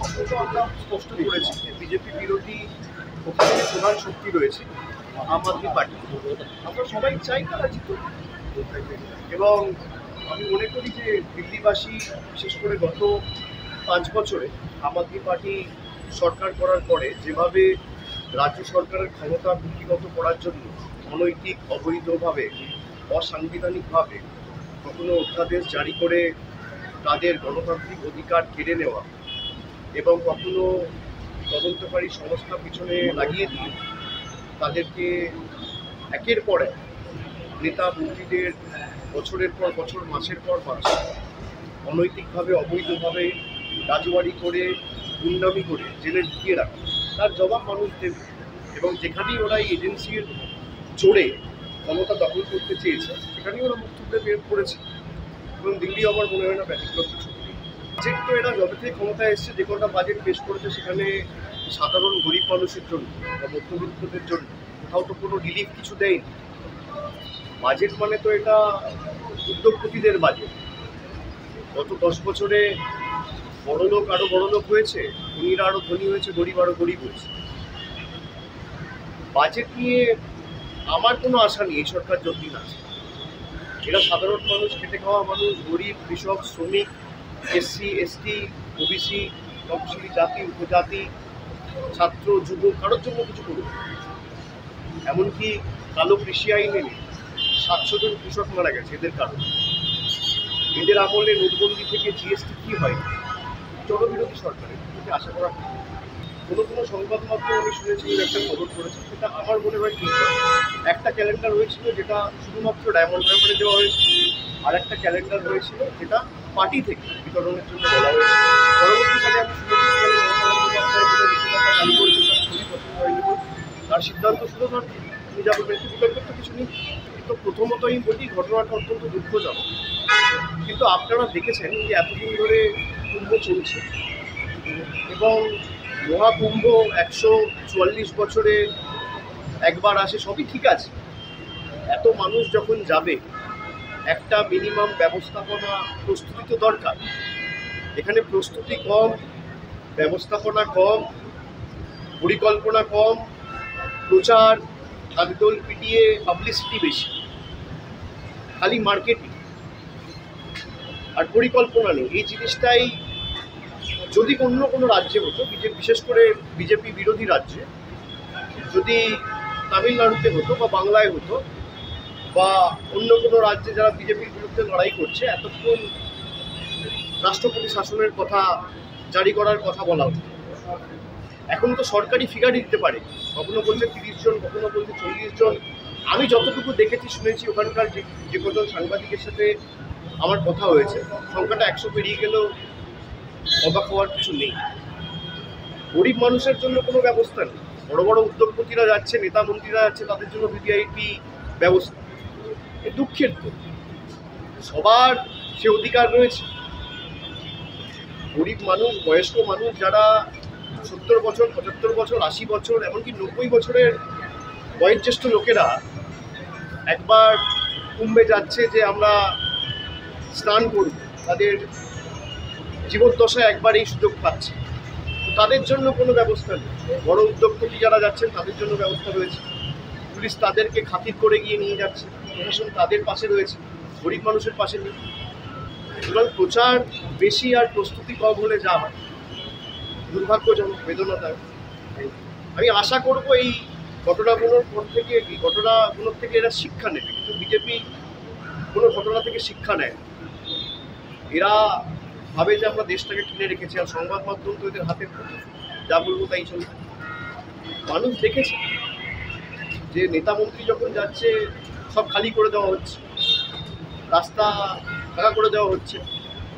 তখন তো আমরা স্পষ্ট করেছি যে বিজেপি বিরোধী ওখানে প্রধান শক্তি রয়েছে আম আদমি পার্টি। আমরা সবাই চাই তারা জিতুক, এবং আমি মনে করি যে দিল্লিবাসী বিশেষ করে গত 5 বছরে আম আদমি পার্টি সরকার করার পরে যেভাবে রাজ্য সরকারের ক্ষমতা কুক্ষিগত করার জন্য অনৈতিক, অবৈধভাবে, অসাংবিধানিকভাবে কখনো অধ্যাদেশ জারি করে তাদের গণতান্ত্রিক অধিকার কেড়ে নেওয়া এবং কখনো তদন্তকারী সংস্থা পিছনে লাগিয়ে দিয়ে তাদেরকে একের পর এক নেতা মন্ত্রীদের বছরের পর বছর, মাসের পর মাস অনৈতিকভাবে, অবৈধভাবে রাজবাড়ি করে, গুন্ডামি করে জেলে ঢুকিয়ে রাখা, তার জবাব মানুষ দেবে। এবং যেখানেই ওরা এই এজেন্সির জোরে ক্ষমতা দখল করতে চেয়েছে সেখানেই ওরা মুখ তুলে বের করেছে, এবং দিল্লি আমার মনে হয় না ব্যতিক্রম কিছু। বাজেট তো এরা যবে থেকে ক্ষমতায় এসছে যে কটা বাজেট পেশ করেছে সেখানে সাধারণ গরিব মানুষের জন্য বা মধ্যবিত্তদের জন্য কোথাও তো কোনো রিলিফ কিছু দেয়নি। বাজেট মানে তো এটা উদ্যোগপতিদের বাজেট। গত 10 বছরে বড়লোক আরো বড়লোক হয়েছে, ধনীরা আরো ধনী হয়েছে, গরিব আরো গরিব হয়েছে। বাজেট নিয়ে আমার কোনো আশা নেই এই সরকার যতদিন আছে। এরা সাধারণ মানুষ, খেটে খাওয়া মানুষ, গরিব, কৃষক, শ্রমিক, এসসি, এসটি, ওবিসি, তফসিলি জাতি, উপজাতি, ছাত্র, যুব, কারোর জন্য কিছু করবে। এমনকি কালো কৃষি আইন এনে 700 জন কৃষক মারা গেছে এদের কারণে। এদের আমলে নোটবন্দি থেকে জিএসটি কি হয়, জনবিরোধী সরকারের থেকে আশা করা কোনো সংবাদ মাধ্যম আমি শুনেছি একটা খবর করেছে, সেটা আমার মনে হয় ঠিক নয়। একটা ক্যালেন্ডার হয়েছিল যেটা শুধুমাত্র ডায়মন্ড হারবারে দেওয়া হয়েছিল, আর একটা ক্যালেন্ডার হয়েছিল যেটা পার্টি থেকে বিতরণের জন্য বলা হয়েছে। পরবর্তীকালে আমি শুনেছি তার সিদ্ধান্ত শুধুমাত্র তিনি যা বলবেন বিতর্কের তো কিছু নেই। তো প্রথমত আমি বলি ঘটনাটা অত্যন্ত দুঃখজনক, কিন্তু আপনারা দেখেছেন যে এতদিন ধরে কুম্ভ চলছে এবং মহাকুম্ভ 144 বছরে একবার আসে, সবই ঠিক আছে। এত মানুষ যখন যাবে একটা মিনিমাম ব্যবস্থাপনা প্রস্তুতি তো দরকার। এখানে প্রস্তুতি কম, ব্যবস্থাপনা কম, পরিকল্পনা কম, প্রচার ঢাকঢোল পিটিয়ে পাবলিসিটি বেশি, খালি মার্কেটিং আর পরিকল্পনা নেই। এই জিনিসটাই যদি অন্য কোনো রাজ্যে হতো, বিশেষ করে বিজেপি বিরোধী রাজ্যে, যদি তামিলনাড়ুতে হতো বা বাংলায় হতো বা অন্য কোনো রাজ্যে যারা বিজেপির বিরুদ্ধে লড়াই করছে, এতক্ষণ রাষ্ট্রপতি শাসনের কথা জারি করার কথা বলা হতো। এখন তো সরকারি ফিগারই দিতে পারে, কখনো বলছে 30 জন, কখনো বলছে 40 জন। আমি যতটুকু দেখেছি, শুনেছি, ওখানকার যে কজন সাংবাদিকের সাথে আমার কথা হয়েছে, সংখ্যাটা 100 পেরিয়ে গেলেও অবাক হওয়ার কিছু নেই। গরিব মানুষের জন্য কোনো ব্যবস্থা নেই। বড় বড় উদ্যোগপতিরা যাচ্ছে, নেতা মন্ত্রীরা যাচ্ছে, তাদের জন্য ভিভিআইপি ব্যবস্থা। এ দুঃখের তো, সবার সে অধিকার রয়েছে। গরিব মানুষ, বয়স্ক মানুষ যারা 70 বছর, 75 বছর, 80 বছর, এমনকি 90 বছরের বয়োজ্যেষ্ঠ লোকেরা একবার কুম্ভে যাচ্ছে যে আমরা স্নান করব, তাদের জীবদ্দশায় একবার এই সুযোগ পাচ্ছে। তাদের জন্য কোনো ব্যবস্থা নেই। বড় উদ্যোগপতি যারা যাচ্ছেন তাদের জন্য ব্যবস্থা রয়েছে, পুলিশ তাদেরকে খাতির করে গিয়ে নিয়ে যাচ্ছে, প্রশাসন তাদের পাশে রয়েছে, গরিব মানুষের পাশে নেই। সুতরাং প্রচার বেশি আর প্রস্তুতি কম হলে যা হয়, দুর্ভাগ্যজনক, বেদনাদায়ক। আমি আশা করব এই ঘটনাগুলোর পর থেকে, এই ঘটনাগুলোর থেকে এরা শিক্ষা নেবে, কিন্তু বিজেপি কোনো ঘটনা থেকে শিক্ষা নেয়। এরা ভাবে যে আমরা দেশটাকে কিনে রেখেছি, আর সংবাদ মাধ্যম তো এদের হাতে, যা বলবো তাই চলবে। মানুষ দেখেছে যে নেতা মন্ত্রী যখন যাচ্ছে সব খালি করে দেওয়া হচ্ছে, রাস্তা ফাঁকা করে দেওয়া হচ্ছে,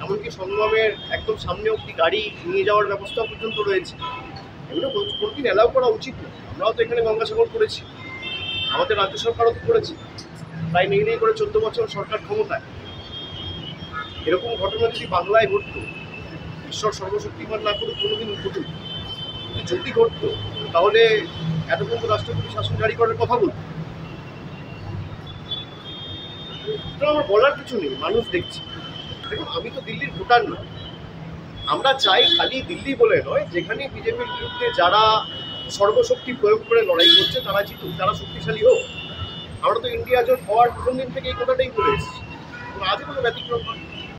এমনকি সংগমের একদম সামনে অব্দি গাড়ি নিয়ে যাওয়ার ব্যবস্থা পর্যন্ত রয়েছে। এগুলো কোনোদিন অ্যালাউ করা উচিত না। আমরাও তো এখানে গঙ্গাসাগর করেছি, আমাদের রাজ্য সরকারও তো করেছে, তাই নেই করে 14 বছর সরকার ক্ষমতায়। এরকম ঘটনা যদি বাংলায় ঘটতো, ঈশ্বর সর্বশক্তিমান না করুক, কোনোদিন ঘটুক, যদি ঘটতো তাহলে এতক্ষণ তো রাষ্ট্রপতি শাসন জারি করার কথা বলতো। আমার বলার কিছু নেই, মানুষ দেখছে। দেখুন, আমি তো দিল্লির ভোটার না, আমরা চাই খালি দিল্লি বলে নয়, যেখানে বিজেপির বিরুদ্ধে যারা সর্বশক্তি প্রয়োগ করে লড়াই করছে তারা জিতুক, তারা শক্তিশালী হোক। আমরা তো ইন্ডিয়া জোট হওয়ার প্রথম দিন থেকে এই কথাটাই বলে এসেছি, আজও কোনো ব্যতিক্রম নয়।